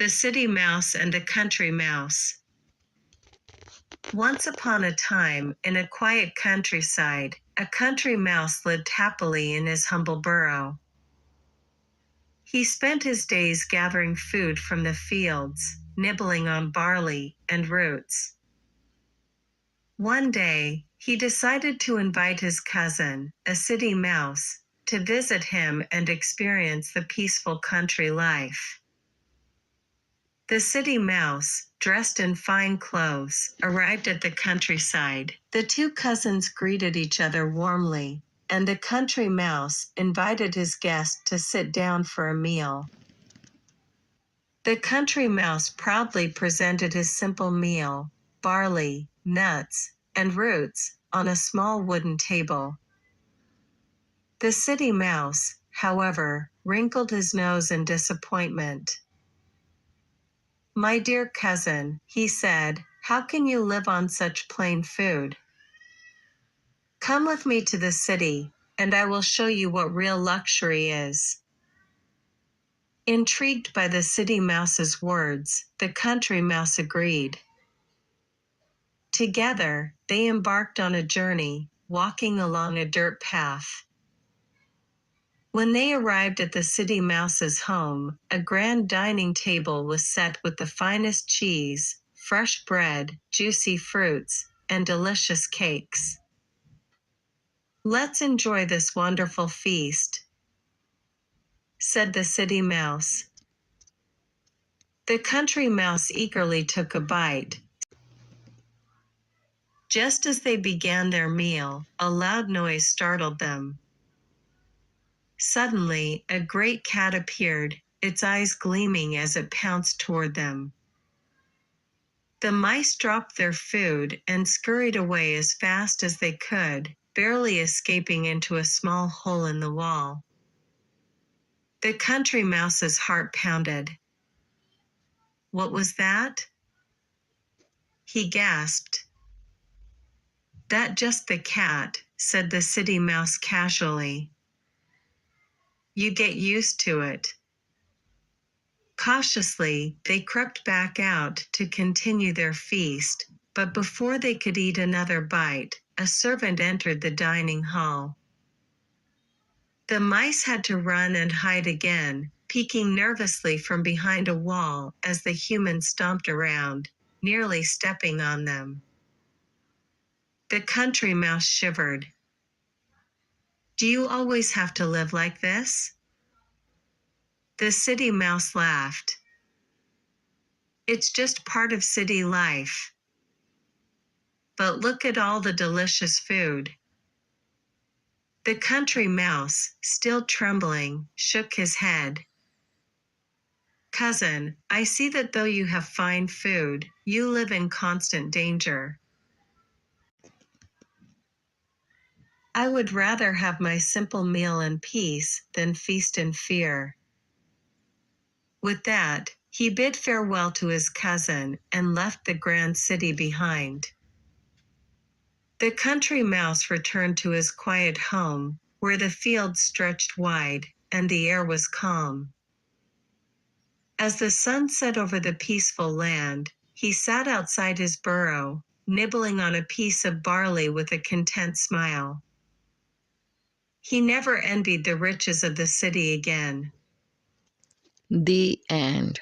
The City Mouse and the Country Mouse. Once upon a time, in a quiet countryside, a country mouse lived happily in his humble burrow. He spent his days gathering food from the fields, nibbling on barley and roots. One day, he decided to invite his cousin, a city mouse, to visit him and experience the peaceful country life. The city mouse, dressed in fine clothes, arrived at the countryside. The two cousins greeted each other warmly, and the country mouse invited his guest to sit down for a meal. The country mouse proudly presented his simple meal, barley, nuts, and roots, on a small wooden table. The city mouse, however, wrinkled his nose in disappointment. "My dear cousin," he said, "how can you live on such plain food? Come with me to the city, and I will show you what real luxury is." Intrigued by the city mouse's words, the country mouse agreed. Together, they embarked on a journey, walking along a dirt path. When they arrived at the city mouse's home, a grand dining table was set with the finest cheese, fresh bread, juicy fruits, and delicious cakes. "Let's enjoy this wonderful feast," said the city mouse. The country mouse eagerly took a bite. Just as they began their meal, a loud noise startled them. Suddenly, a great cat appeared, its eyes gleaming as it pounced toward them. The mice dropped their food and scurried away as fast as they could, barely escaping into a small hole in the wall. The country mouse's heart pounded. "What was that?" he gasped. "That just the cat," said the city mouse casually. "You get used to it." Cautiously, they crept back out to continue their feast, but before they could eat another bite, a servant entered the dining hall. The mice had to run and hide again, peeking nervously from behind a wall as the humans stomped around, nearly stepping on them. The country mouse shivered. "Do you always have to live like this?" The city mouse laughed. "It's just part of city life. But look at all the delicious food." The country mouse, still trembling, shook his head. "Cousin, I see that though you have fine food, you live in constant danger. I would rather have my simple meal in peace than feast in fear." With that, he bid farewell to his cousin and left the grand city behind. The country mouse returned to his quiet home, where the fields stretched wide and the air was calm. As the sun set over the peaceful land, he sat outside his burrow, nibbling on a piece of barley with a content smile. He never envied the riches of the city again. The end.